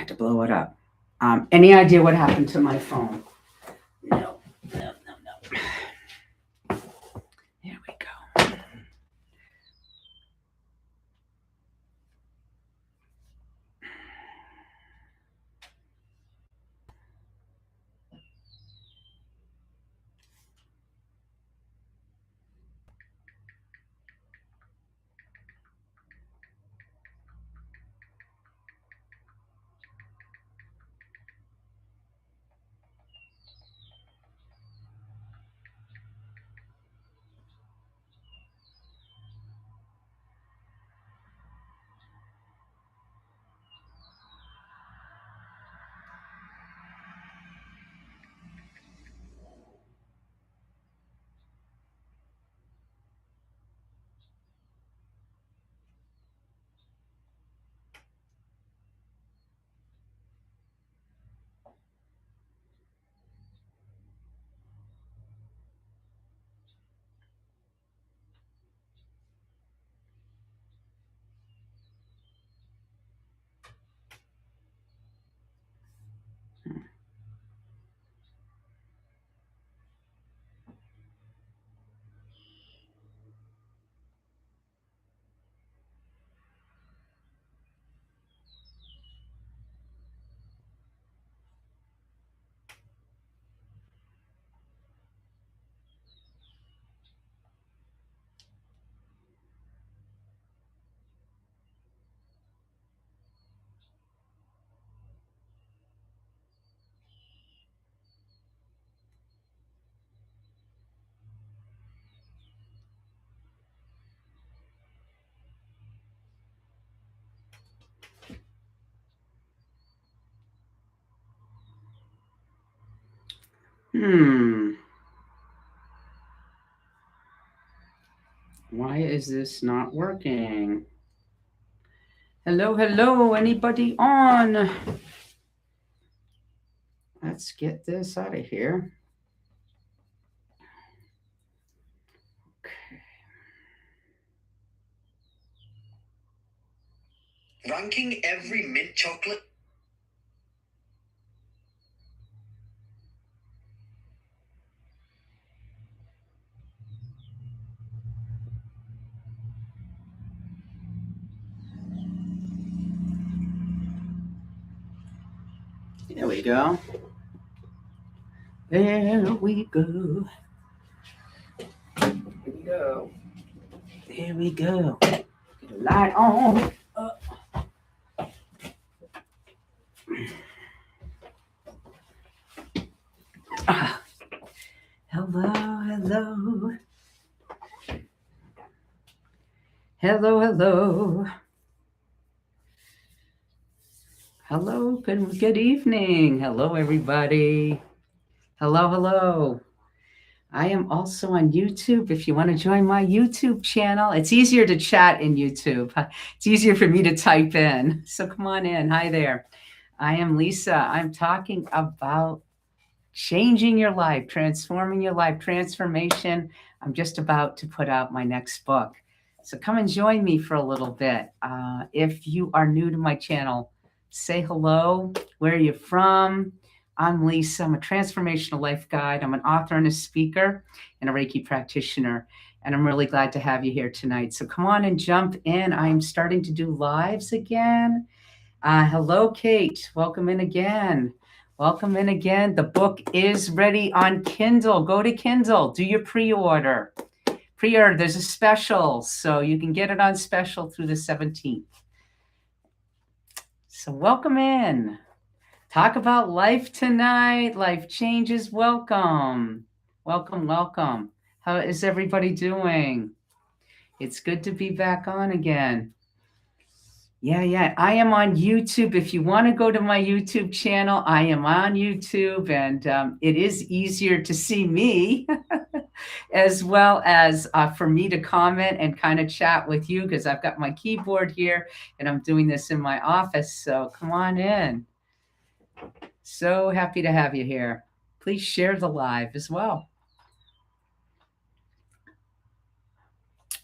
had to blow it up. Any idea what happened to my phone? No, no, no, no. There we go. Why is this not working? Hello, hello, anybody on? Let's get this out of here. Okay. Ranking every mint chocolate. There we go. There we go. Here we go. There we go. Get a light on. Hello, hello. Hello, hello. Hello, good evening. Hello, everybody. Hello, hello. I am also on YouTube. If you want to join my YouTube channel, it's easier to chat in YouTube. It's easier for me to type in. So come on in. Hi there. I am Lisa. I'm talking about changing your life, transforming your life, transformation. I'm just about to put out my next book. So come and join me for a little bit. If you are new to my channel, say hello. Where are you from? I'm Lisa. I'm a transformational life guide. I'm an author and a speaker and a Reiki practitioner. And I'm really glad to have you here tonight. So come on and jump in. I'm starting to do lives again. Hello, Kate. Welcome in again. Welcome in again. The book is ready on Kindle. Go to Kindle. Do your pre-order. Pre-order. There's a special, so you can get it on special through the 17th. So welcome in. Talk about life tonight. Life changes. Welcome. Welcome, welcome. How is everybody doing? It's good to be back on again. Yeah. I am on YouTube. If you want to go to my YouTube channel, I am on YouTube, and it is easier to see me as well as for me to comment and kind of chat with you because I've got my keyboard here and I'm doing this in my office. So come on in. So happy to have you here. Please share the live as well.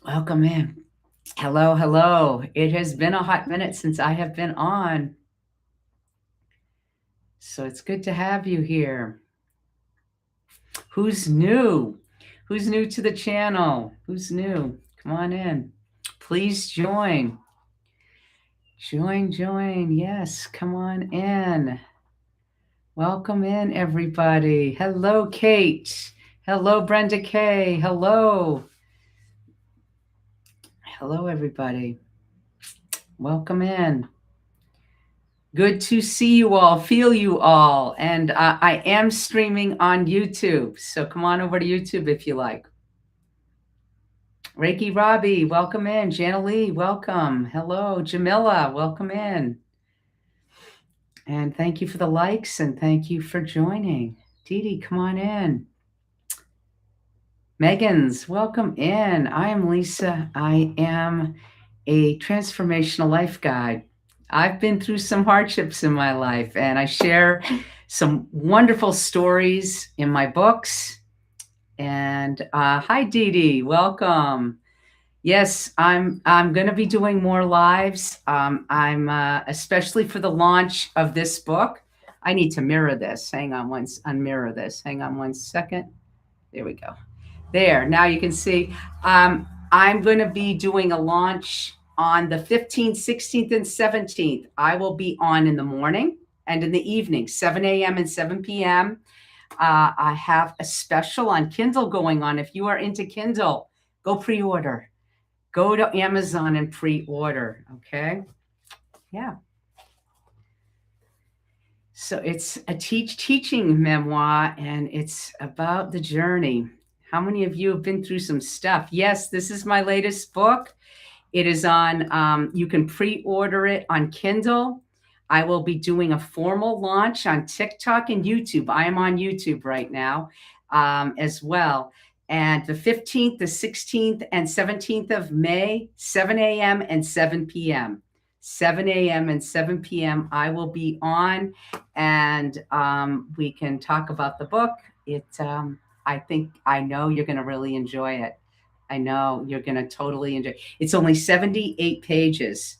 Welcome in. Hello, hello. It has been a hot minute since I have been on. So it's good to have you here. Who's new? Who's new to the channel? Who's new? Come on in. Please join. Join. Yes, come on in. Welcome in, everybody. Hello, Kate. Hello, Brenda Kay. Hello. Hello, everybody. Welcome in. Good to see you all, feel you all. And I am streaming on YouTube. So come on over to YouTube if you like. Reiki Robbie, welcome in. Jana Lee, welcome. Hello. Jamila, welcome in. And thank you for the likes and thank you for joining. Dee Dee, come on in. Megan's, welcome in. I am Lisa. I am a transformational life guide. I've been through some hardships in my life and I share some wonderful stories in my books. And hi, Dee Dee, welcome. Yes, I'm going to be doing more lives. I'm especially for the launch of this book. I need to mirror this. Hang on mirror this. Hang on one second. There we go. There, now you can see. I'm going to be doing a launch on the 15th, 16th, and 17th. I will be on in the morning and in the evening, 7 a.m. and 7 p.m. I have a special on Kindle going on. If you are into Kindle, go pre-order. Go to Amazon and pre-order, okay? Yeah. So it's a teaching memoir, and it's about the journey. How many of you have been through some stuff? Yes, this is my latest book. It is on, you can pre-order it on Kindle. I will be doing a formal launch on TikTok and YouTube. I am on YouTube right now as well. And the 15th, the 16th, and 17th of May, 7 a.m. and 7 p.m. 7 a.m. and 7 p.m. I will be on, and we can talk about the book. I know you're going to really enjoy it. I know you're going to totally enjoy it. It's only 78 pages,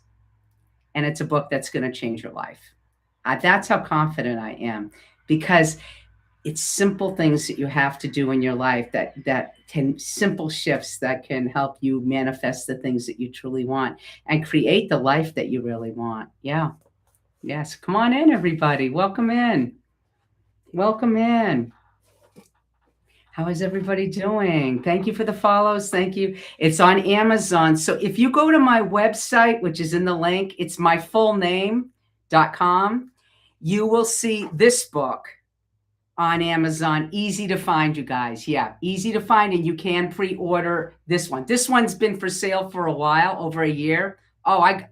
and it's a book that's going to change your life. That's how confident I am, because it's simple things that you have to do in your life simple shifts that can help you manifest the things that you truly want and create the life that you really want. Yeah. Yes. Come on in, everybody. Welcome in. Welcome in. How is everybody doing? Thank you for the follows. Thank you. It's on Amazon. So if you go to my website, which is in the link, it's myfullname.com, you will see this book on Amazon. Easy to find, you guys. Yeah, easy to find, and you can pre-order this one. This one's been for sale for a while, over a year. Oh, I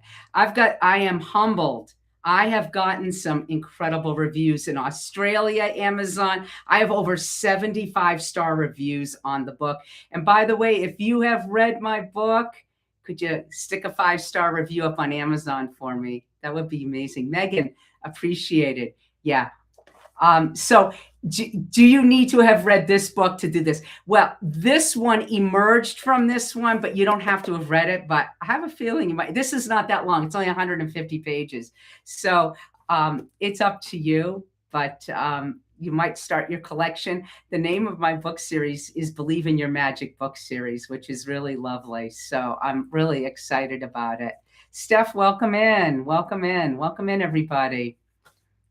am humbled. I have gotten some incredible reviews in Australia, Amazon. I have over 75-star reviews on the book. And by the way, if you have read my book, could you stick a 5-star review up on Amazon for me? That would be amazing. Megan, appreciate it. Yeah. So do you need to have read this book to do this? Well, this one emerged from this one, but you don't have to have read it. But I have a feeling you might. This is not that long. It's only 150 pages. So it's up to you, but you might start your collection. The name of my book series is Believe in Your Magic book series, which is really lovely. So I'm really excited about it. Steph, welcome in. Welcome in. Welcome in, everybody.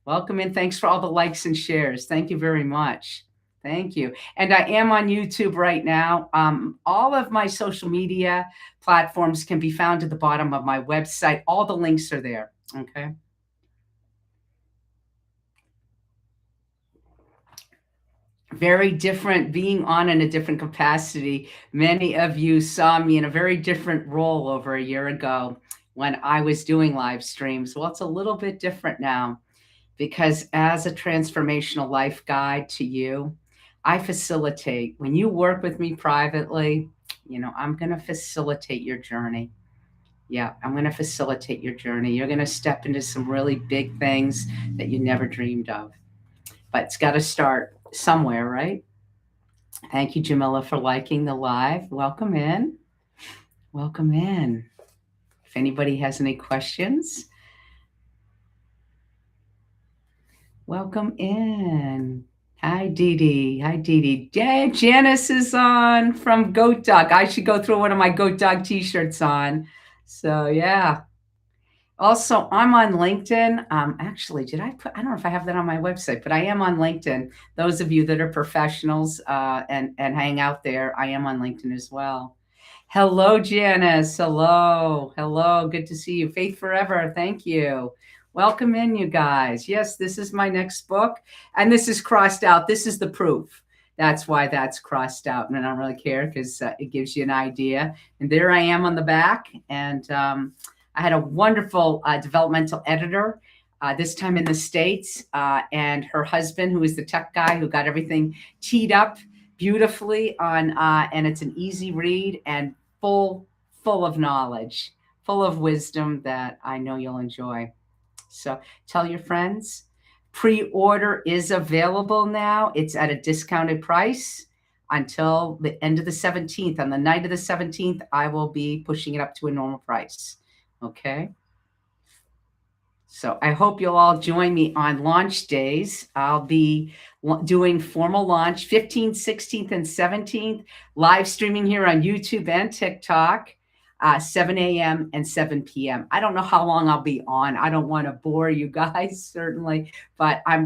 Welcome in. Thanks for all the likes and shares. Thank you very much. Thank you. And I am on YouTube right now. All of my social media platforms can be found at the bottom of my website. All the links are there. Okay. Very different, being on in a different capacity. Many of you saw me in a very different role over a year ago when I was doing live streams. Well, it's a little bit different now, because as a transformational life guide to you, I facilitate. When you work with me privately, I'm going to facilitate your journey. Yeah, I'm going to facilitate your journey. You're going to step into some really big things that you never dreamed of. But it's got to start somewhere, right? Thank you, Jamila, for liking the live. Welcome in. Welcome in. If anybody has any questions. Welcome in. Hi, Dee Dee. Hi, Dee Dee. Yeah, Janice is on from Goat Dog. I should go throw one of my Goat Dog t-shirts on. So, yeah. Also, I'm on LinkedIn. Actually, I don't know if I have that on my website, but I am on LinkedIn. Those of you that are professionals and hang out there, I am on LinkedIn as well. Hello, Janice. Hello. Hello. Good to see you. Faith Forever. Thank you. Welcome in, you guys. Yes, this is my next book, and this is crossed out. This is the proof. That's why that's crossed out, and I don't really care because it gives you an idea. And there I am on the back, and I had a wonderful developmental editor, this time in the States, and her husband, who is the tech guy who got everything teed up beautifully on, and it's an easy read and full of knowledge, full of wisdom that I know you'll enjoy. So tell your friends. Pre-order is available now. It's at a discounted price until the end of the 17th. On the night of the 17th, I will be pushing it up to a normal price. Okay. So I hope you'll all join me on launch days. I'll be doing formal launch 15th, 16th, and 17th, live streaming here on YouTube and TikTok, 7 a.m. and 7 p.m. I don't know how long I'll be on. I don't want to bore you guys, certainly, but I'm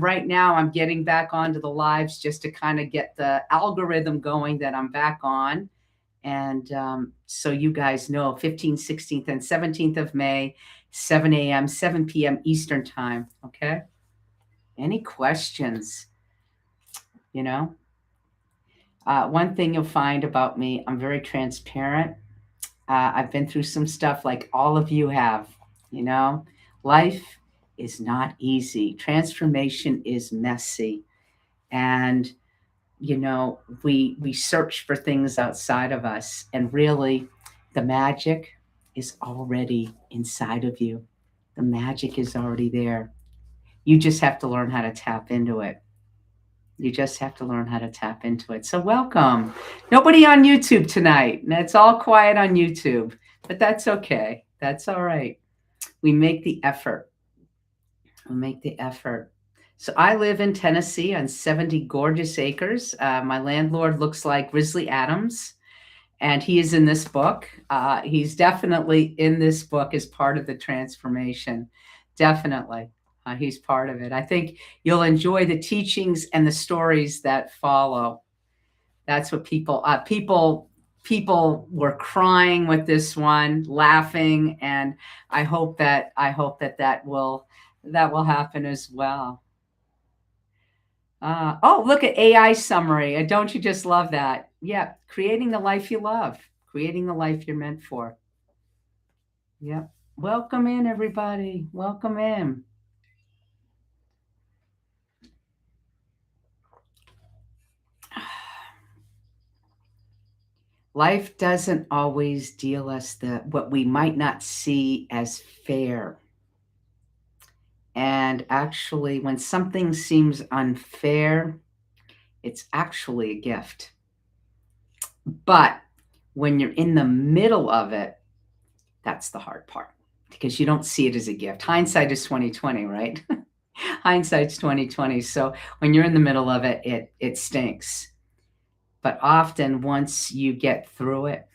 getting back onto the lives just to kind of get the algorithm going that I'm back on. And so you guys know 15th, 16th, and 17th of May, 7 a.m., 7 p.m. Eastern time. Okay. Any questions? You know, one thing you'll find about me, I'm very transparent. I've been through some stuff like all of you have. You know, life is not easy. Transformation is messy. And you know, we search for things outside of us, and really the magic is already inside of you. The magic is already there. You just have to learn how to tap into it. You just have to learn how to tap into it. So welcome. Nobody on YouTube tonight. And it's all quiet on YouTube, but that's okay. That's all right. We make the effort. We make the effort. So I live in Tennessee on 70 gorgeous acres. My landlord looks like Grizzly Adams, and he is in this book. He's definitely in this book as part of the transformation. Definitely. He's part of it. I think you'll enjoy the teachings and the stories that follow. That's what people were crying with this one, laughing, and I hope that will happen as well. Oh, look at AI summary. Don't you just love that? Yeah, creating the life you love, creating the life you're meant for. Yep. Welcome in, everybody. Welcome in. Life doesn't always deal us what we might not see as fair. And actually, when something seems unfair, it's actually a gift. But when you're in the middle of it, that's the hard part because you don't see it as a gift. Hindsight is 2020, right? Hindsight's 2020. So when you're in the middle of it, it stinks. But often once you get through it,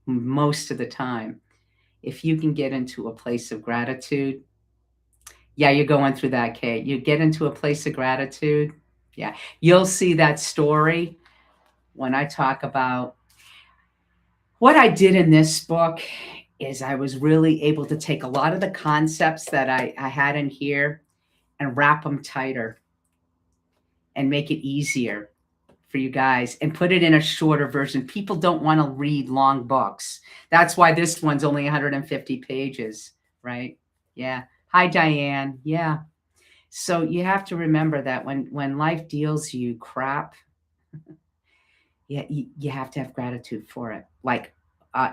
most of the time, if you can get into a place of gratitude, yeah, you're going through that, Kate. You get into a place of gratitude. Yeah, you'll see that story when I talk about what I did in this book is I was really able to take a lot of the concepts that I had in here and wrap them tighter and make it easier for you guys and put it in a shorter version. People don't want to read long books. That's why this one's only 150 pages, right? Yeah. Hi, Diane. Yeah. So you have to remember that when life deals you crap, yeah, you have to have gratitude for it. Like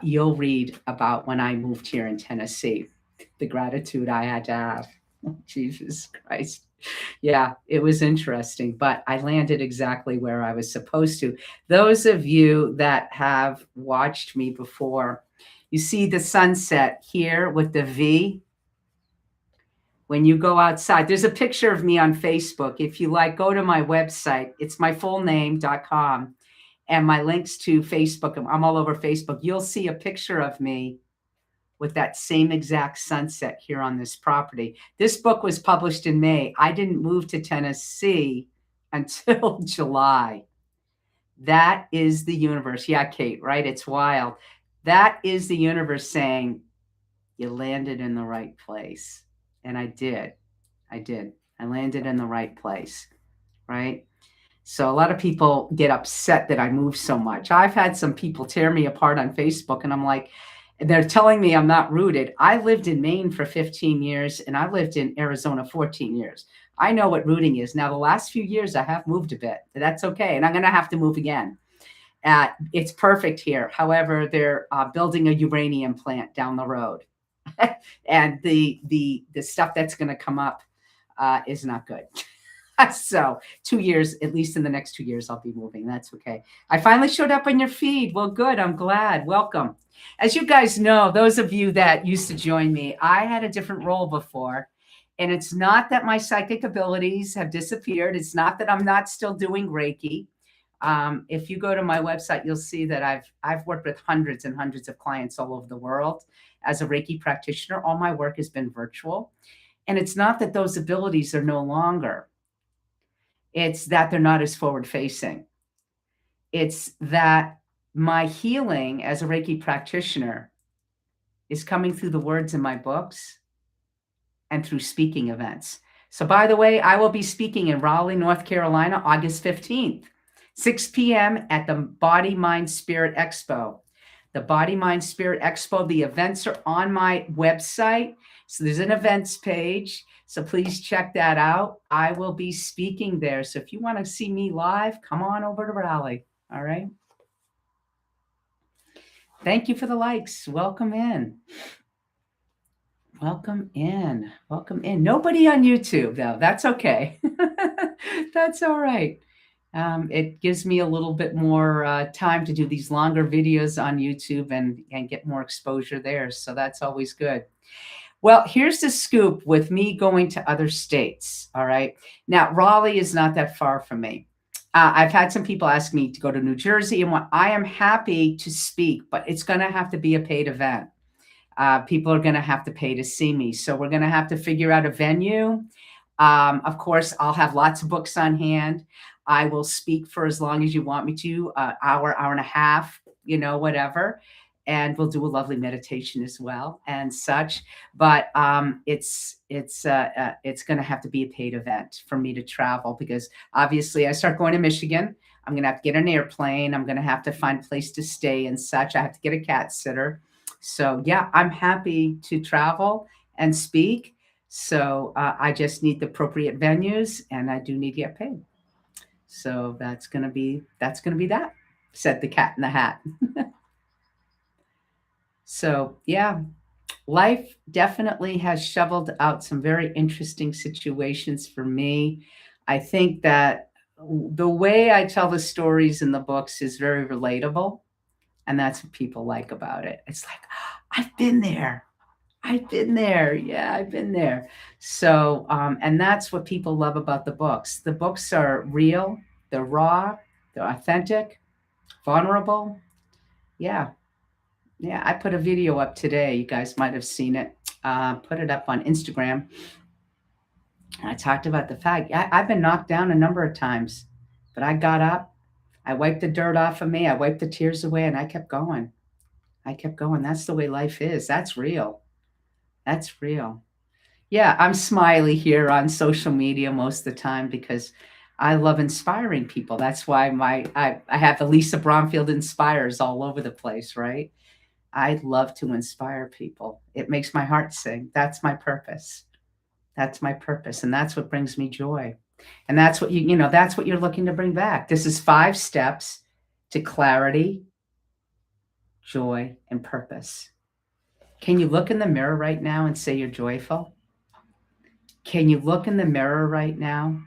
you'll read about when I moved here in Tennessee, the gratitude I had to have. Jesus Christ. Yeah, it was interesting, but I landed exactly where I was supposed to. Those of you that have watched me before, you see the sunset here with the V. When you go outside, there's a picture of me on Facebook. If you like, go to my website. It's my full name.com and my links to Facebook. I'm all over Facebook. You'll see a picture of me with that same exact sunset here on this property. This book was published in May. I didn't move to Tennessee until July. That is the universe. Yeah, Kate, right? It's wild. That is the universe saying, you landed in the right place. And I did. I landed in the right place, right? So a lot of people get upset that I move so much. I've had some people tear me apart on Facebook, and I'm like, they're telling me I'm not rooted. I lived in Maine for 15 years, and I lived in Arizona 14 years. I know what rooting is. Now, the last few years, I have moved a bit. That's okay. And I'm going to have to move again. It's perfect here. However, they're building a uranium plant down the road. And the stuff that's going to come up is not good. So 2 years, at least in the next 2 years, I'll be moving. That's okay. I finally showed up on your feed. Well, good. I'm glad. Welcome. As you guys know, those of you that used to join me, I had a different role before. And it's not that my psychic abilities have disappeared. It's not that I'm not still doing Reiki. If you go to my website, you'll see that I've worked with hundreds and hundreds of clients all over the world. As a Reiki practitioner, all my work has been virtual. And it's not that those abilities are no longer. It's that they're not as forward facing. It's that my healing as a Reiki practitioner is coming through the words in my books and through speaking events. So by the way, I will be speaking in Raleigh, North Carolina, August 15th, 6 p.m. at the Body, Mind, Spirit Expo. The Body, Mind, Spirit Expo, the events are on my website. So there's an events page. So please check that out. I will be speaking there. So if you want to see me live, come on over to Raleigh. All right. Thank you for the likes. Welcome in. Welcome in. Welcome in. Nobody on YouTube, though. That's okay. That's all right. It gives me a little bit more time to do these longer videos on YouTube and get more exposure there. So that's always good. Well, here's the scoop with me going to other states. All right. Now, Raleigh is not that far from me. I've had some people ask me to go to New Jersey, and I am happy to speak, but it's going to have to be a paid event. People are going to have to pay to see me. So we're going to have to figure out a venue. Of course, I'll have lots of books on hand. I will speak for as long as you want me to, hour and a half, whatever. And we'll do a lovely meditation as well and such. But it's going to have to be a paid event for me to travel, because obviously I start going to Michigan. I'm going to have to get an airplane. I'm going to have to find a place to stay and such. I have to get a cat sitter. So yeah, I'm happy to travel and speak. So I just need the appropriate venues, and I do need to get paid. So that's gonna be that. Said the cat in the hat. So yeah, life definitely has shoveled out some very interesting situations for me. I think that the way I tell the stories in the books is very relatable. And that's what people like about it. It's like, I've been there. I've been there. Yeah, I've been there. So, and that's what people love about the books. The books are real, they're raw, they're authentic, vulnerable. Yeah. Yeah. I put a video up today. You guys might have seen it. Put it up on Instagram. I talked about the fact I've been knocked down a number of times, but I got up. I wiped the dirt off of me. I wiped the tears away, and I kept going. I kept going. That's the way life is. That's real. That's real. Yeah, I'm smiley here on social media most of the time because I love inspiring people. That's why I have the Lisa Bromfield Inspires all over the place, right? I love to inspire people. It makes my heart sing. That's my purpose. That's my purpose. And that's what brings me joy. And that's what that's what you're looking to bring back. This is 5 steps to clarity, joy, and purpose. Can you look in the mirror right now and say you're joyful? Can you look in the mirror right now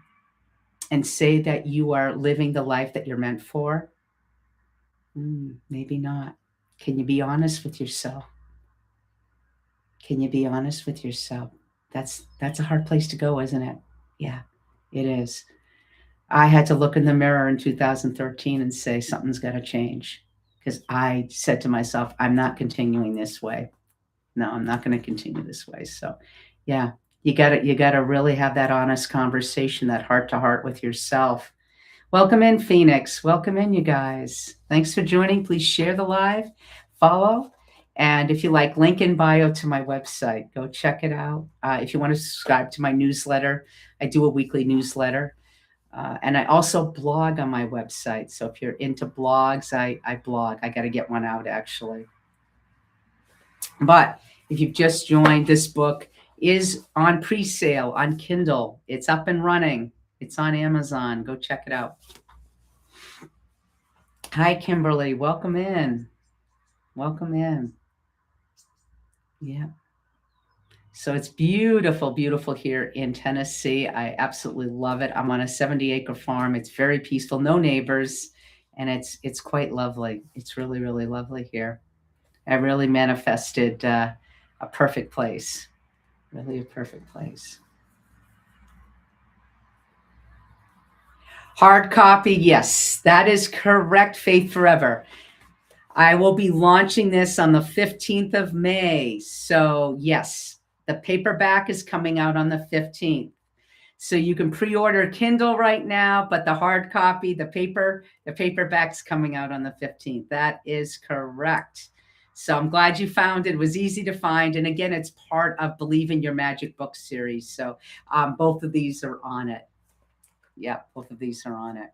and say that you are living the life that you're meant for? Maybe not. Can you be honest with yourself? Can you be honest with yourself? That's a hard place to go, isn't it? Yeah, it is. I had to look in the mirror in 2013 and say something's got to change because I said to myself, I'm not continuing this way. No, I'm not going to continue this way. So, yeah, you got to really have that honest conversation, that heart to heart with yourself. Welcome in, Phoenix. Welcome in, you guys. Thanks for joining. Please share the live, follow, and if you like, link in bio to my website. Go check it out. If you want to subscribe to my newsletter, I do a weekly newsletter. And I also blog on my website. So if you're into blogs, I blog. I got to get one out actually. But if you've just joined, this book is on pre-sale on Kindle. It's up and running. It's on Amazon. Go check it out. Hi, Kimberly. Welcome in. Welcome in. Yeah. So it's beautiful, beautiful here in Tennessee. I absolutely love it. I'm on a 70-acre farm. It's very peaceful, no neighbors, and it's quite lovely. It's really, really lovely here. I really manifested a perfect place, really a perfect place. Hard copy, yes, that is correct, Faith Forever. I will be launching this on the 15th of May. So, yes, the paperback is coming out on the 15th. So you can pre-order Kindle right now, but the hard copy, the paperback's coming out on the 15th. That is correct. So I'm glad you found it. It was easy to find. And again, it's part of Believe in Your Magic Book series. So both of these are on it. Yep, both of these are on it.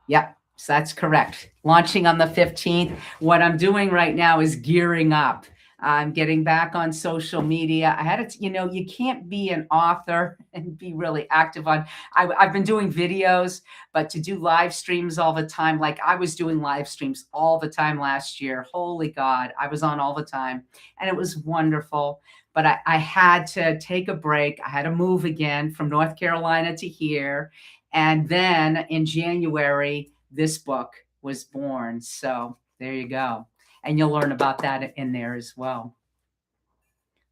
Yep. So that's correct. Launching on the 15th. What I'm doing right now is gearing up. I'm getting back on social media. I had to, you can't be an author and be really active on. I've been doing videos, but to do live streams all the time, like I was doing live streams all the time last year. Holy God, I was on all the time and it was wonderful. But I had to take a break. I had to move again from North Carolina to here. And then in January, this book was born. So there you go. And you'll learn about that in there as well.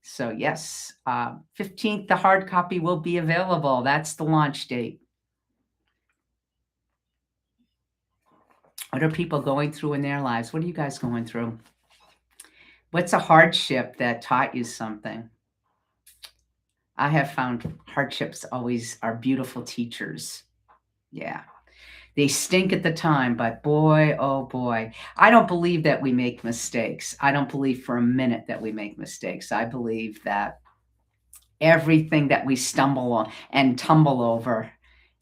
So yes, 15th, the hard copy will be available. That's the launch date. What are people going through in their lives? What are you guys going through? What's a hardship that taught you something? I have found hardships always are beautiful teachers. Yeah. They stink at the time, but boy, oh boy, I don't believe that we make mistakes. I don't believe for a minute that we make mistakes. I believe that everything that we stumble on and tumble over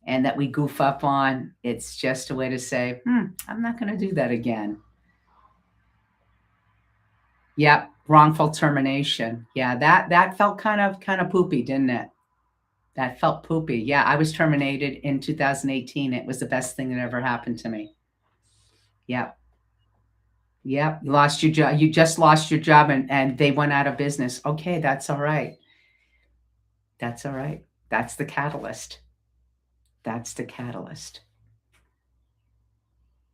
and that we goof up on, it's just a way to say, I'm not going to do that again. Yep, wrongful termination. Yeah, that felt kind of poopy, didn't it? That felt poopy. Yeah, I was terminated in 2018. It was the best thing that ever happened to me. Yep. Yep. You lost your job. You just lost your job and they went out of business. Okay, that's all right. That's all right. That's the catalyst. That's the catalyst.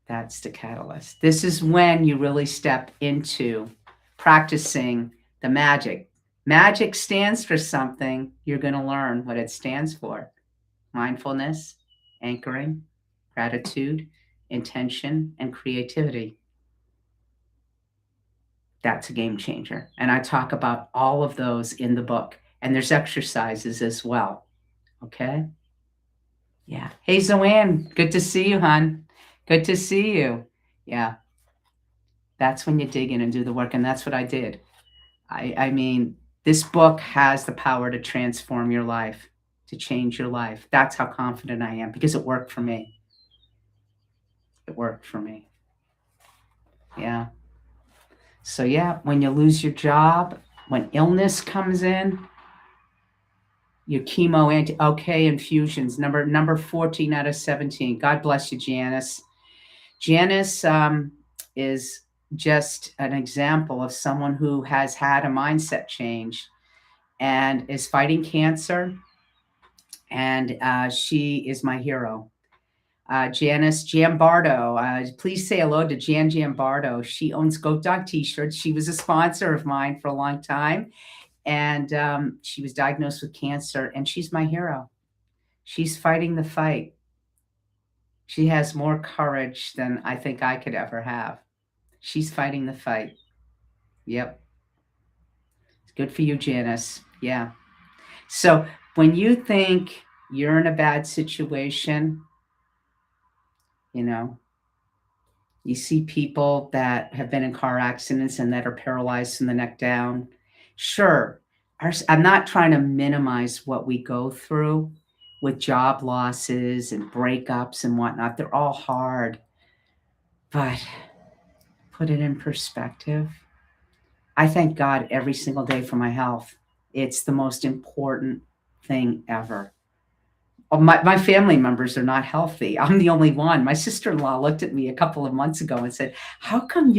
That's the catalyst. This is when you really step into practicing the magic. Magic stands for something. You're going to learn what it stands for. Mindfulness, anchoring, gratitude, intention, and creativity. That's a game changer. And I talk about all of those in the book. And there's exercises as well. Okay? Yeah. Hey, Zoanne, good to see you, hon. Good to see you. Yeah. That's when you dig in and do the work. And that's what I did. I mean, this book has the power to transform your life, to change your life. That's how confident I am because it worked for me. It worked for me. Yeah. So yeah, when you lose your job, when illness comes in, your chemo infusions, number 14 out of 17. God bless you, Janice. Janice is just an example of someone who has had a mindset change and is fighting cancer. And she is my hero. Janice Giambardo. Please say hello to Jan Giambardo. She owns Goat Dog T-shirts. She was a sponsor of mine for a long time. And she was diagnosed with cancer, and she's my hero. She's fighting the fight. She has more courage than I think I could ever have. She's fighting the fight. Yep. It's good for you, Janice. Yeah. So when you think you're in a bad situation, you know, you see people that have been in car accidents and that are paralyzed from the neck down. Sure, I'm not trying to minimize what we go through with job losses and breakups and whatnot. They're all hard. But put it in perspective. I thank God every single day for my health. It's the most important thing ever. My family members are not healthy. I'm the only one. My sister-in-law looked at me a couple of months ago and said, "How come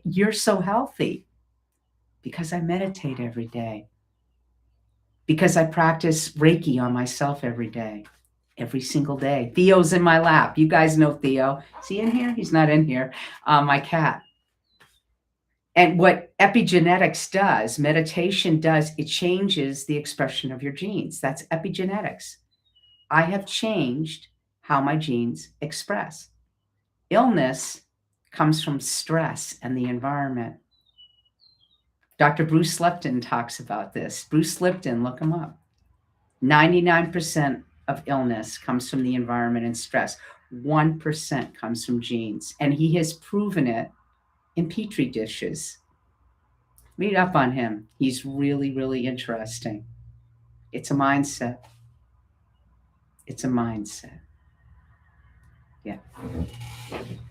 you're so healthy?" Because I meditate every day. Because I practice Reiki on myself every day. Every single day. Theo's in my lap. You guys know Theo. Is he in here? He's not in here. My cat. And what epigenetics does, meditation does, it changes the expression of your genes. That's epigenetics. I have changed how my genes express. Illness comes from stress and the environment. Dr. Bruce Lipton talks about this. Bruce Lipton, look him up. 99% of illness comes from the environment and stress. 1% comes from genes. And he has proven it in Petri dishes. Read up on him. He's really, really interesting. It's a mindset. It's a mindset. Yeah.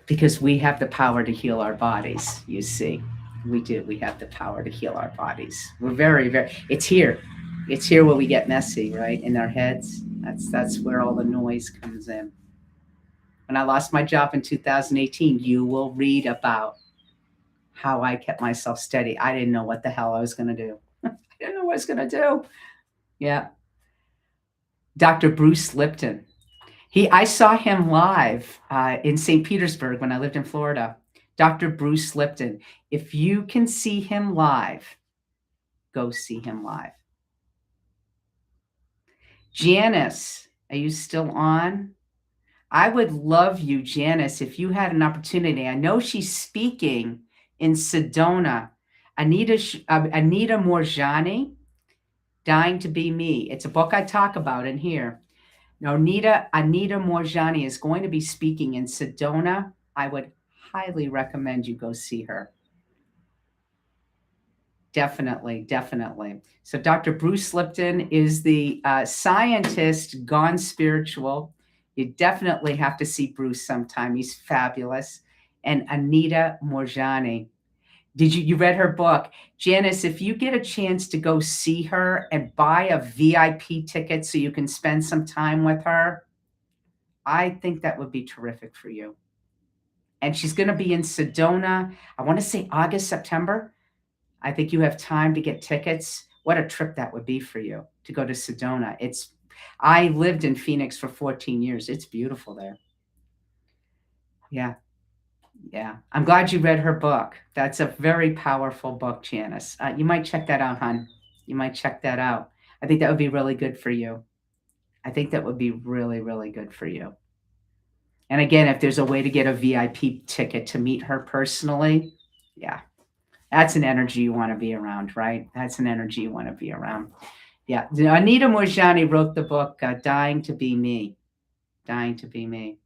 Because we have the power to heal our bodies, you see. We do. We have the power to heal our bodies. We're very, very, it's here. It's here where we get messy, right? In our heads. That's where all the noise comes in. When I lost my job in 2018, you will read about how I kept myself steady. I didn't know what the hell I was going to do. I didn't know what I was going to do. Yeah. Dr. Bruce Lipton. I saw him live in St. Petersburg when I lived in Florida. Dr. Bruce Lipton. If you can see him live, go see him live. Janice, are you still on? I would love you, Janice, if you had an opportunity. I know she's speaking in Sedona. Anita Moorjani, Dying to Be Me. It's a book I talk about in here. Now, Anita Moorjani is going to be speaking in Sedona. I would highly recommend you go see her. Definitely, definitely. So Dr. Bruce Lipton is the scientist gone spiritual. You definitely have to see Bruce sometime. He's fabulous. And Anita Moorjani. You read her book? Janice, if you get a chance to go see her and buy a VIP ticket so you can spend some time with her, I think that would be terrific for you. And she's going to be in Sedona, I want to say August, September. I think you have time to get tickets. What a trip that would be for you to go to Sedona. I lived in Phoenix for 14 years. It's beautiful there. Yeah. Yeah. I'm glad you read her book. That's a very powerful book, Janice. You might check that out, hon. You might check that out. I think that would be really good for you. I think that would be really, really good for you. And again, if there's a way to get a VIP ticket to meet her personally, yeah, that's an energy you want to be around, right? That's an energy you want to be around. Yeah. Anita Moorjani wrote the book, Dying to Be Me. Dying to Be Me.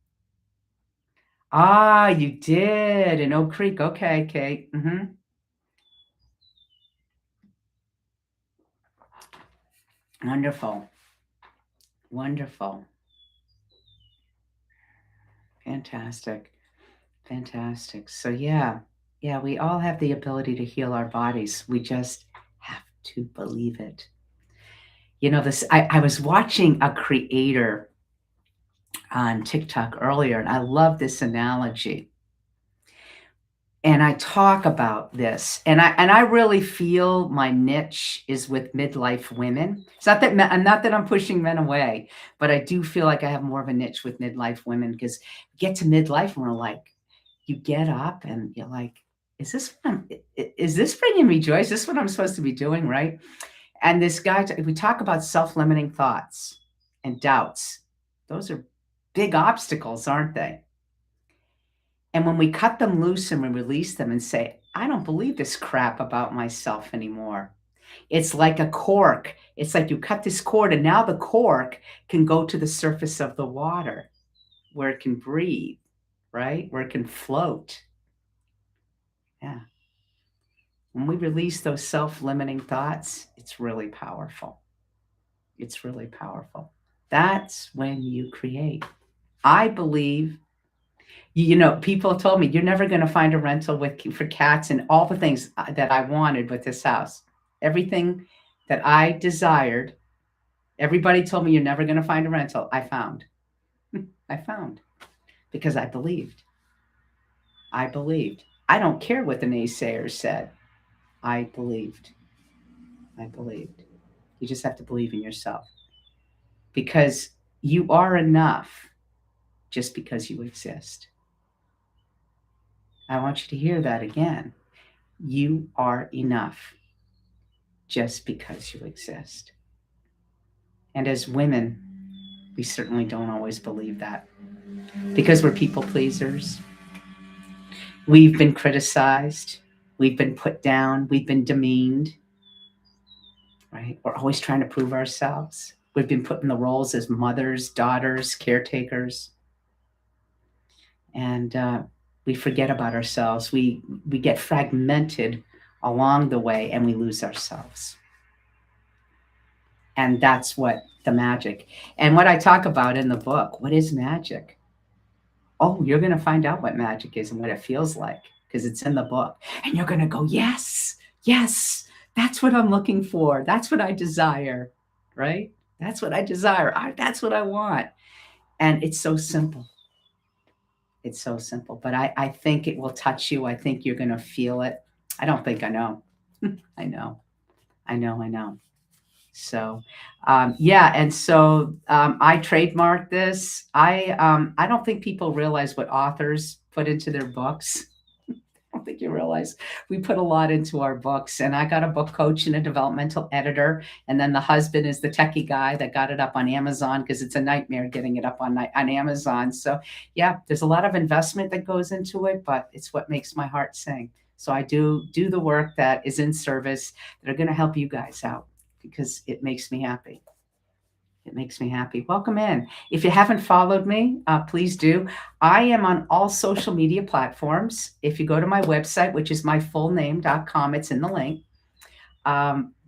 Ah, you did in Oak Creek. Okay, Kate. Mm-hmm. Wonderful. Wonderful. Fantastic. Fantastic. So yeah, we all have the ability to heal our bodies. We just have to believe it. You know, I was watching a creator on TikTok earlier, and I love this analogy. And I talk about this, and I really feel my niche is with midlife women. It's not that I'm pushing men away, but I do feel like I have more of a niche with midlife women, because we get to midlife and we're like, you get up and you're like, is this bringing me joy? Is this what I'm supposed to be doing, right? And this guy, we talk about self-limiting thoughts and doubts. Those are big obstacles, aren't they? And when we cut them loose and we release them and say, I don't believe this crap about myself anymore. It's like a cork. It's like you cut this cord and now the cork can go to the surface of the water where it can breathe, right? Where it can float. Yeah. When we release those self-limiting thoughts, it's really powerful. It's really powerful. That's when you create. I believe, people told me you're never going to find a rental for cats and all the things that I wanted with this house. Everything that I desired, everybody told me you're never going to find a rental. I found. I found because I believed. I believed. I don't care what the naysayers said. I believed. I believed. You just have to believe in yourself because you are enough just because you exist. I want you to hear that again. You are enough just because you exist. And as women, we certainly don't always believe that because we're people pleasers. We've been criticized. We've been put down. We've been demeaned, right? We're always trying to prove ourselves. We've been put in the roles as mothers, daughters, caretakers. And we forget about ourselves. We get fragmented along the way and we lose ourselves. And that's what the magic. And what I talk about in the book, what is magic? Oh, you're going to find out what magic is and what it feels like because it's in the book. And you're going to go, yes, yes, that's what I'm looking for. That's what I desire, right? That's what I desire. That's what I want. And it's so simple. It's so simple. But I think it will touch you. I think you're going to feel it. I don't think I know. I know. So, yeah. And so I trademarked this. I don't think people realize what authors put into their books. I don't think you realize we put a lot into our books. And I got a book coach and a developmental editor. And then the husband is the techie guy that got it up on Amazon because it's a nightmare getting it up on Amazon. So, yeah, there's a lot of investment that goes into it, but it's what makes my heart sing. So I do the work that is in service that are going to help you guys out because it makes me happy. It makes me happy. Welcome in. If you haven't followed me, please do. I am on all social media platforms. If you go to my website, which is myfullname.com, it's in the link.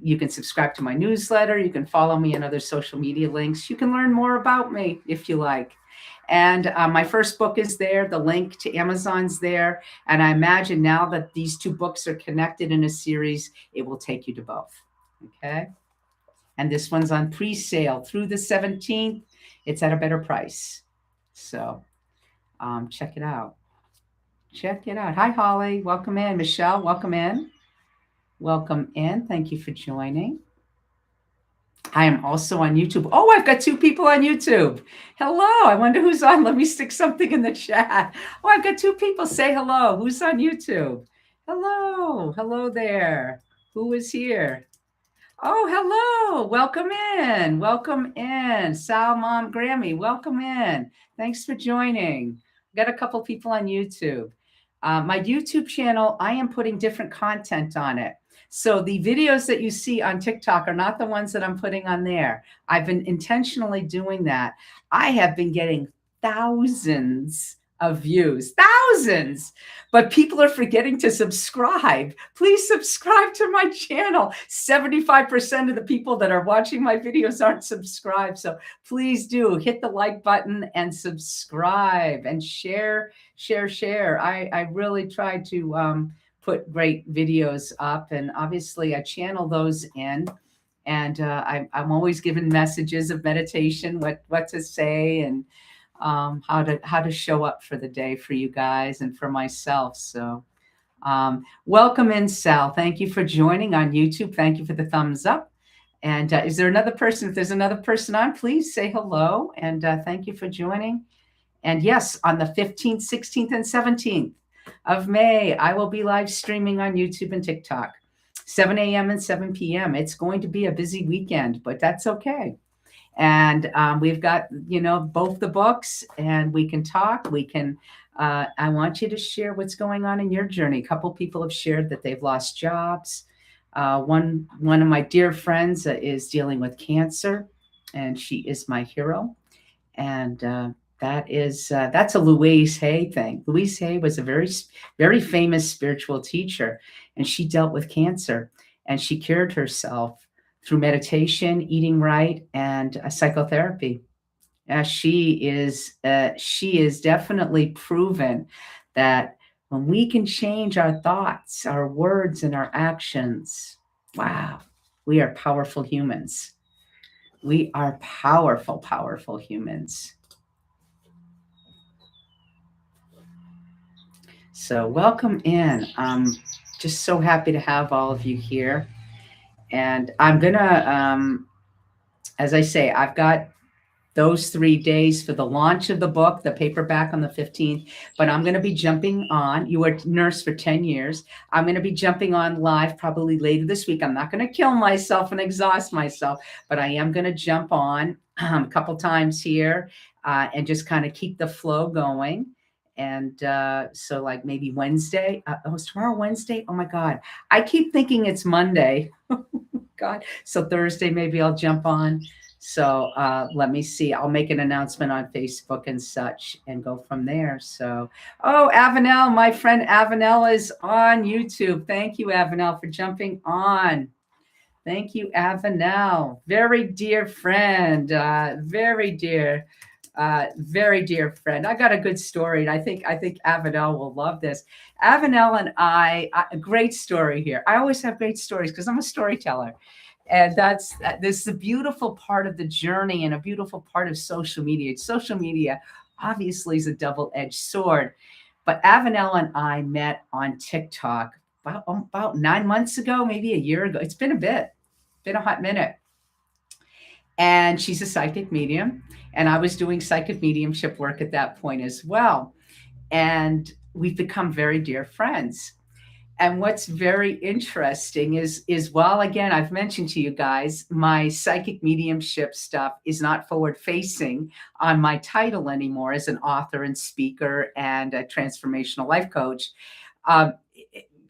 You can subscribe to my newsletter. You can follow me in other social media links. You can learn more about me if you like. And my first book is there. The link to Amazon's there. And I imagine now that these two books are connected in a series, it will take you to both. Okay. And this one's on pre-sale through the 17th. It's at a better price. So check it out. Check it out. Hi, Holly. Welcome in. Michelle, welcome in. Welcome in. Thank you for joining. I am also on YouTube. Oh, I've got two people on YouTube. Hello. I wonder who's on. Let me stick something in the chat. Oh, I've got two people. Say hello. Who's on YouTube? Hello. Hello there. Who is here? Oh, hello. Welcome in. Welcome in. Sal, Mom, Grammy, welcome in. Thanks for joining. Got a couple people on YouTube. My YouTube channel, I am putting different content on it. So the videos that you see on TikTok are not the ones that I'm putting on there. I've been intentionally doing that. I have been getting thousands of views, thousands, but people are forgetting to subscribe. Please subscribe to my channel. 75% of the people that are watching my videos aren't subscribed. So please do hit the like button and subscribe and share. I really try to put great videos up, and obviously I channel those in. And I'm always giving messages of meditation, what to say, and how to show up for the day for you guys and for myself. So welcome in, Sal. Thank you for joining on YouTube. Thank you for the thumbs up. And is there another person? If there's another person on, please say hello. And thank you for joining. And yes, on the 15th, 16th, and 17th of May, I will be live streaming on YouTube and TikTok. 7 a.m. and 7 p.m. It's going to be a busy weekend, but that's okay. And we've got, both the books, and we can talk. I want you to share what's going on in your journey. A couple people have shared that they've lost jobs. One of my dear friends is dealing with cancer, and she is my hero. And that's a Louise Hay thing. Louise Hay was a very famous spiritual teacher, and she dealt with cancer, and she cured herself through meditation, eating right, and psychotherapy. She is definitely proven that when we can change our thoughts, our words, and our actions, wow, we are powerful humans. We are powerful, powerful humans. So, welcome in. I'm just so happy to have all of you here. And I'm going to, as I say, I've got those 3 days for the launch of the book, the paperback on the 15th. But I'm going to be jumping on. You were a nurse for 10 years. I'm going to be jumping on live probably later this week. I'm not going to kill myself and exhaust myself, but I am going to jump on a couple times here and just kind of keep the flow going. And so, like maybe Wednesday. Is tomorrow Wednesday? Oh my God. I keep thinking it's Monday. God. So Thursday, maybe I'll jump on. So let me see. I'll make an announcement on Facebook and such and go from there. So, Avanel, my friend Avanel is on YouTube. Thank you, Avanel, for jumping on. Thank you, Avanel. Very dear friend. Very dear friend. I got a good story, and I think Avanel will love this. Avanel and I, a great story here. I always have great stories because I'm a storyteller. And this is a beautiful part of the journey and a beautiful part of social media. Social media obviously is a double-edged sword, but Avanel and I met on TikTok about 9 months ago, maybe a year ago. It's been a bit, been a hot minute. And she's a psychic medium, and I was doing psychic mediumship work at that point as well. And we've become very dear friends. And what's very interesting is while, again, I've mentioned to you guys, my psychic mediumship stuff is not forward facing on my title anymore as an author and speaker and a transformational life coach.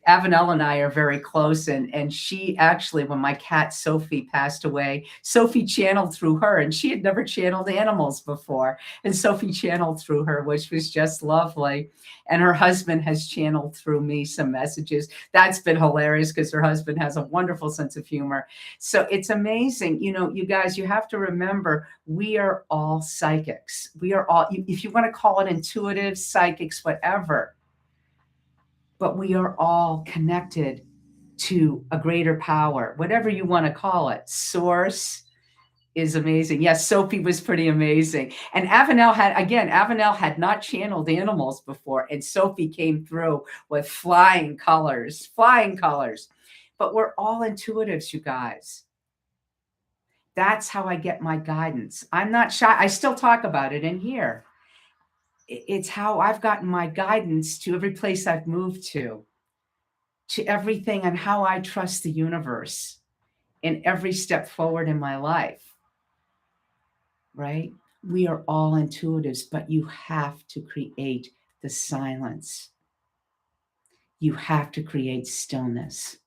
Avanel and I are very close, and she actually, when my cat Sophie passed away, Sophie channeled through her, and she had never channeled animals before, and Sophie channeled through her, which was just lovely. And her husband has channeled through me some messages. That's been hilarious because her husband has a wonderful sense of humor. So it's amazing. You guys, you have to remember, we are all psychics. We are all, if you want to call it intuitive, psychics, whatever, but we are all connected to a greater power, whatever you want to call it. Source is amazing. Yes, Sophie was pretty amazing. And Avanel had not channeled animals before, and Sophie came through with flying colors. But we're all intuitives, you guys. That's how I get my guidance. I'm not shy. I still talk about it in here. It's how I've gotten my guidance to every place I've moved to everything, and how I trust the universe in every step forward in my life, right? We are all intuitives, but you have to create the silence. You have to create stillness.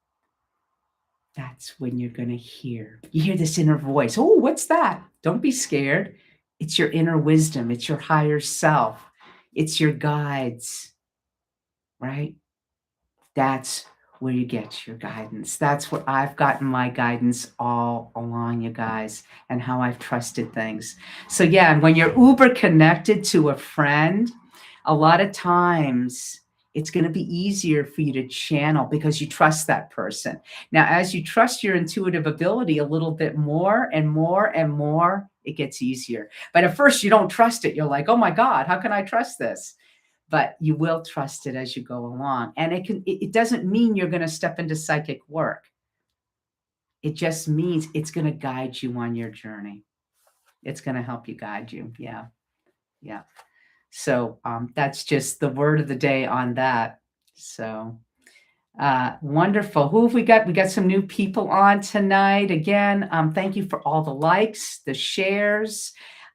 That's when you're going to hear. You hear this inner voice. Oh, what's that? Don't be scared. It's your inner wisdom. It's your higher self. It's your guides, right? That's where you get your guidance. That's where I've gotten my guidance all along, you guys, and how I've trusted things. So yeah, and when you're uber connected to a friend, a lot of times it's going to be easier for you to channel because you trust that person. Now, as you trust your intuitive ability a little bit more and more and more, it gets easier. But at first you don't trust it. You're like, oh my God, how can I trust this? But you will trust it as you go along. And it doesn't mean you're going to step into psychic work. It just means it's going to guide you on your journey. It's going to help you guide you. Yeah. Yeah. So that's just the word of the day on that. So Wonderful. Who have we got? We got some new people on tonight. Again, thank you for all the likes, the shares,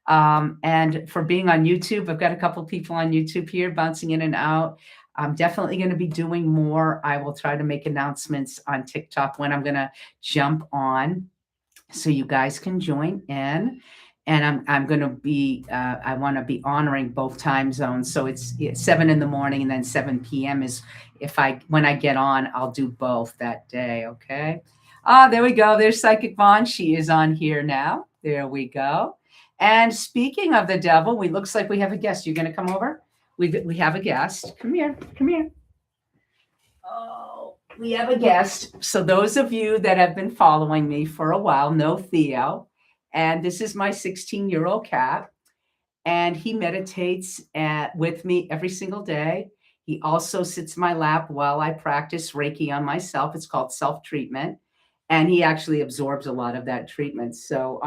and for being on YouTube. I've got a couple people on YouTube here bouncing in and out. I'm definitely going to be doing more. I will try to make announcements on TikTok when I'm going to jump on so you guys can join in. And I'm going to be I want to be honoring both time zones. So it's 7 in the morning and then 7 p.m. is if I when I get on, I'll do both that day. Okay. Ah, there we go. There's Psychic Vaughn. She is on here now. There we go. And speaking of the devil, we looks like we have a guest. You're going to come over? We have a guest. Come here. Come here. Oh, we have a guest. So those of you that have been following me for a while know Theo. And this is my 16-year-old cat. And he meditates with me every single day. He also sits in my lap while I practice Reiki on myself. It's called self-treatment. And he actually absorbs a lot of that treatment. So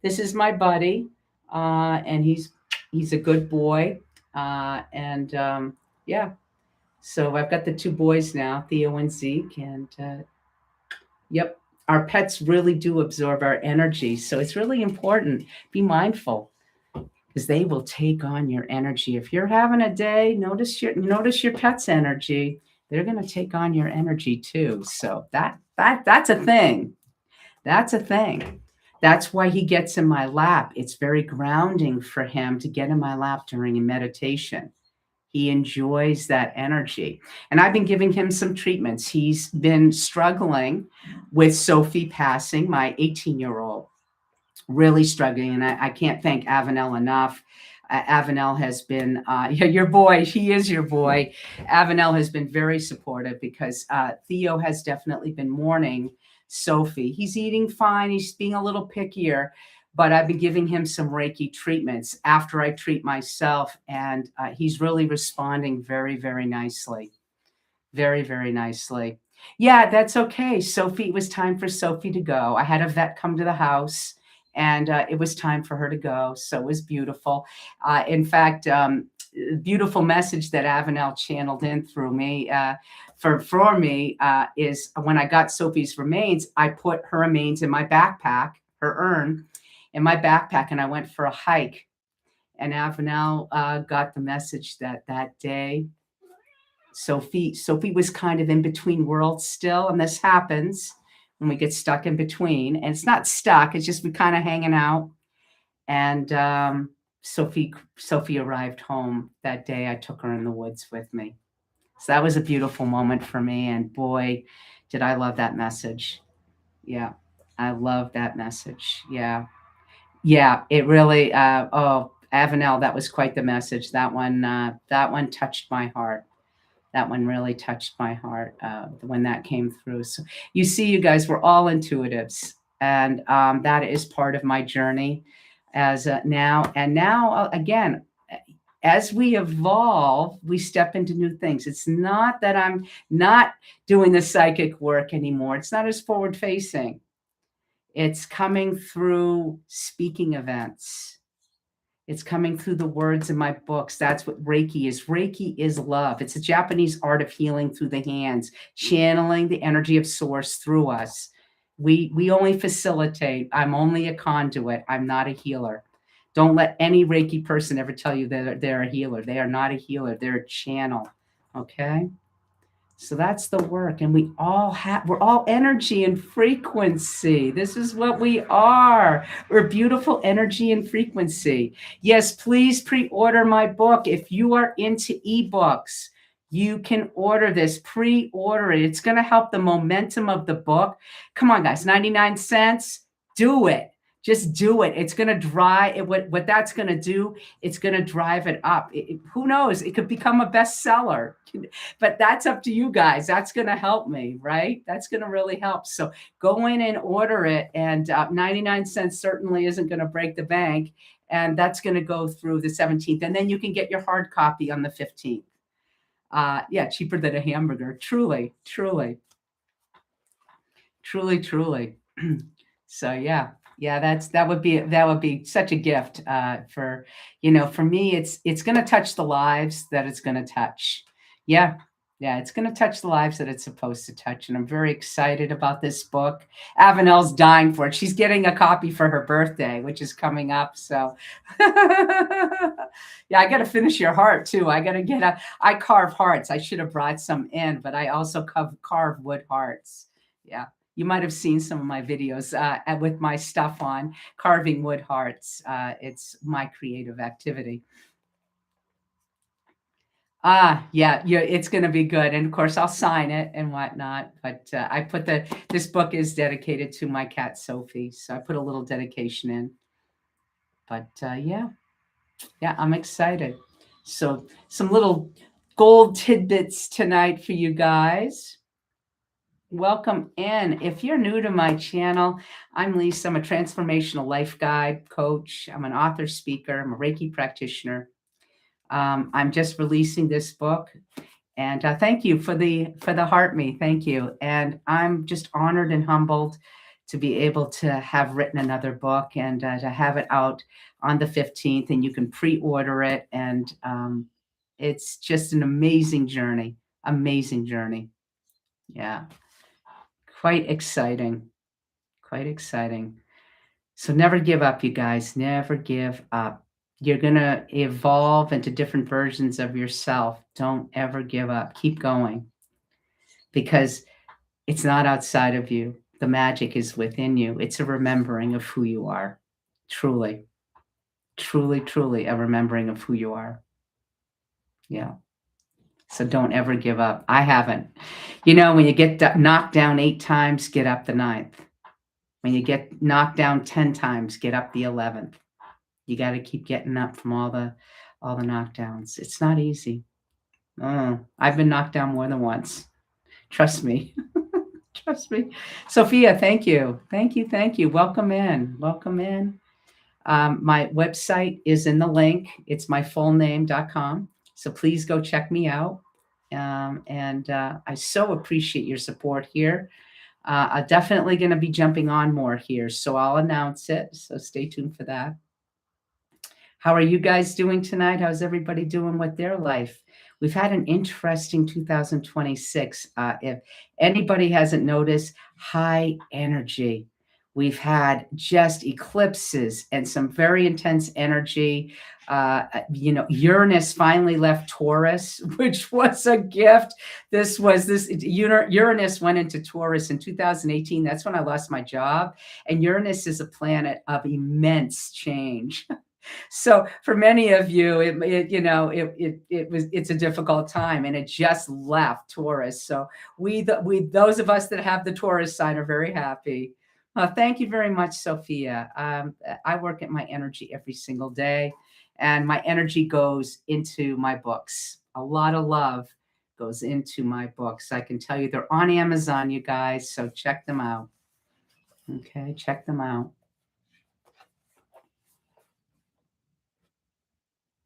this is my buddy. And he's a good boy. Yeah. So I've got the two boys now, Theo and Zeke, and yep, our pets really do absorb our energy. So it's really important. Be mindful because they will take on your energy. If you're having a day, notice your pet's energy. They're going to take on your energy too. So that's a thing. That's a thing. That's why he gets in my lap. It's very grounding for him to get in my lap during a meditation. He enjoys that energy. And I've been giving him some treatments. He's been struggling with Sophie passing, my 18-year-old, really struggling. And I can't thank Avenel enough. Avenel has been, your boy, he is your boy. Avenel has been very supportive because Theo has definitely been mourning Sophie. He's eating fine. He's being a little pickier, but I've been giving him some Reiki treatments after I treat myself. And he's really responding very, very nicely. Very, very nicely. Yeah, that's okay. Sophie, it was time for Sophie to go. I had a vet come to the house and it was time for her to go. So it was beautiful. In fact, beautiful message that Avenel channeled in through me for me is when I got Sophie's remains, I put her remains in my backpack, her urn, in my backpack, and I went for a hike. And Avenel got the message that day Sophie was kind of in between worlds still, and this happens when we get stuck in between. And it's not stuck; it's just we kind of hanging out. And Sophie arrived home that day. I took her in the woods with me, so that was a beautiful moment for me. And boy, did I love that message! Yeah, I love that message. Yeah. Yeah, it really. Oh, Avenel, that was quite the message. That one touched my heart. That one really touched my heart when that came through. So you see, you guys, we're all intuitives, and that is part of my journey as now. And now, again, as we evolve, we step into new things. It's not that I'm not doing the psychic work anymore. It's not as forward facing. It's coming through speaking events. It's coming through the words in my books. That's what Reiki is. Reiki is love. It's a Japanese art of healing through the hands, channeling the energy of source through us. We only facilitate. I'm only a conduit. I'm not a healer. Don't let any Reiki person ever tell you that they're a healer. They are not a healer. They're a channel. Okay? So that's the work. And we're all energy and frequency. This is what we are. We're beautiful energy and frequency. Yes, please pre-order my book. If you are into ebooks, you can order this, pre-order it. It's going to help the momentum of the book. Come on, guys, 99 cents, do it. Just do it. It's going to drive it. What that's going to do, it's going to drive it up. Who knows? It could become a bestseller, but that's up to you guys. That's going to help me, right? That's going to really help. So go in and order it. And 99 cents certainly isn't going to break the bank. And that's going to go through the 17th. And then you can get your hard copy on the 15th. Yeah, cheaper than a hamburger. Truly, truly, truly, truly. So yeah. Yeah, that would be such a gift for me. It's going to touch the lives that it's going to touch. Yeah, Yeah, it's going to touch the lives that it's supposed to touch. And I'm very excited about this book. Avanelle's dying for it. She's getting a copy for her birthday, which is coming up. So, yeah, I got to finish your heart too. I got to I carve hearts. I should have brought some in, but I also carve wood hearts. Yeah. You might have seen some of my videos with my stuff on carving wood hearts. It's my creative activity. Yeah, yeah, it's going to be good, and of course, I'll sign it and whatnot. But I put this book is dedicated to my cat Sophie, so I put a little dedication in. But yeah, yeah, I'm excited. So some little gold tidbits tonight for you guys. Welcome in. If you're new to my channel, I'm Lisa. I'm a transformational life guide coach. I'm an author, speaker. I'm a Reiki practitioner. I'm just releasing this book. And thank you for the heart me. Thank you. And I'm just honored and humbled to be able to have written another book and to have it out on the 15th. And you can pre-order it. And it's just an amazing journey. Amazing journey. Yeah. Quite exciting. Quite exciting. So never give up, you guys. Never give up. You're going to evolve into different versions of yourself. Don't ever give up. Keep going because it's not outside of you. The magic is within you. It's a remembering of who you are. Truly, truly, truly a remembering of who you are. Yeah. So don't ever give up. I haven't. You know, when you get knocked down 8 times, get up the 9th. When you get knocked down 10 times, get up the 11th. You got to keep getting up from all the knockdowns. It's not easy. Oh, I've been knocked down more than once. Trust me. Trust me. Sophia, thank you. Thank you. Thank you. Welcome in. Welcome in. My website is in the link. It's myfullname.com. So please go check me out. And I so appreciate your support here. I'm definitely going to be jumping on more here. So I'll announce it. So stay tuned for that. How are you guys doing tonight? How's everybody doing with their life? We've had an interesting 2026. If anybody hasn't noticed, high energy. We've had just eclipses and some very intense energy. Uranus finally left Taurus, which was a gift. Uranus went into Taurus in 2018. That's when I lost my job. And Uranus is a planet of immense change. So for many of you, it's a difficult time, and it just left Taurus. So those of us that have the Taurus sign are very happy. Thank you very much, Sophia. I work at my energy every single day, and my energy goes into my books. A lot of love goes into my books. I can tell you they're on Amazon, you guys. So check them out. Okay, check them out.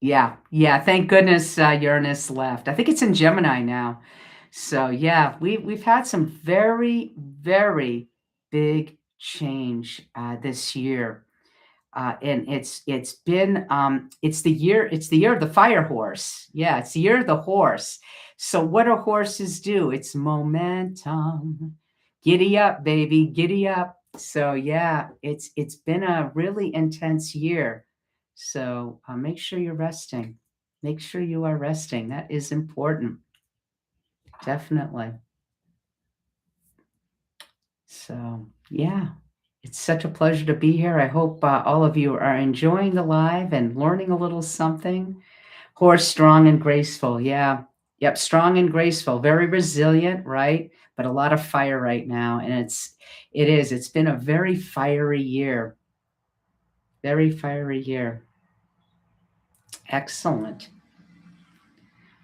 Yeah, yeah. Thank goodness Uranus left. I think it's in Gemini now. So yeah, we've had some very, very big change this year, and it's been it's the year of the fire horse. Yeah, it's the year of the horse. So what do horses do? It's momentum. Giddy up, baby, giddy up. So yeah, it's been a really intense year. So make sure you're resting. Make sure you are resting. That is important. Definitely. So yeah, it's such a pleasure to be here. I hope all of you are enjoying the live and learning a little something. Horse strong and graceful. Yeah. Yep. Strong and graceful. Very resilient, right? But a lot of fire right now. And it's been a very fiery year. Very fiery year. Excellent.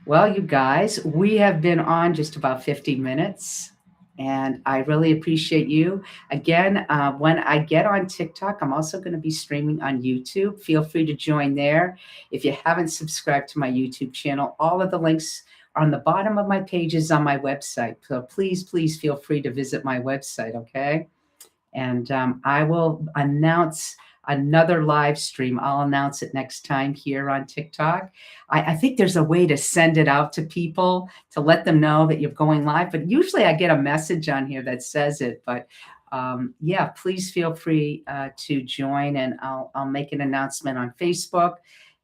Well, you guys, we have been on just about 50 minutes, and I really appreciate you. Again, when I get on TikTok, I'm also going to be streaming on YouTube. Feel free to join there. If you haven't subscribed to my YouTube channel, all of the links are on the bottom of my pages on my website. So please, please feel free to visit my website, okay? And I will announce another live stream. I'll announce it next time here on TikTok. I think there's a way to send it out to people to let them know that you're going live. But usually I get a message on here that says it. But yeah, please feel free to join, and I'll make an announcement on Facebook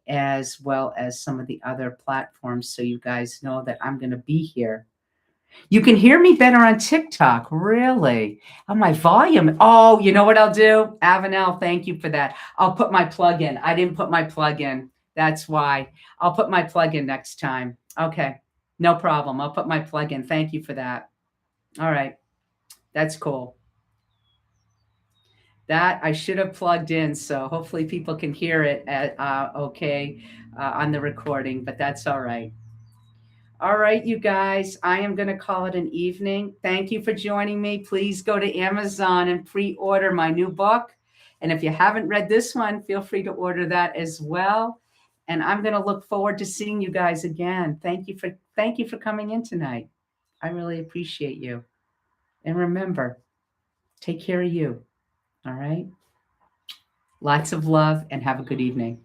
as well as some of the other platforms so you guys know that I'm going to be here. You can hear me better on TikTok. Really? Oh, my volume. Oh, you know what I'll do? Avanel, thank you for that. I'll put my plug in. I didn't put my plug in. That's why. I'll put my plug in next time. Okay. No problem. I'll put my plug in. Thank you for that. All right. That's cool. That I should have plugged in, so hopefully people can hear it okay on the recording, but that's all right. All right, you guys, I am going to call it an evening. Thank you for joining me. Please go to Amazon and pre-order my new book. And if you haven't read this one, feel free to order that as well. And I'm going to look forward to seeing you guys again. Thank you for coming in tonight. I really appreciate you. And remember, take care of you. All right? Lots of love and have a good evening.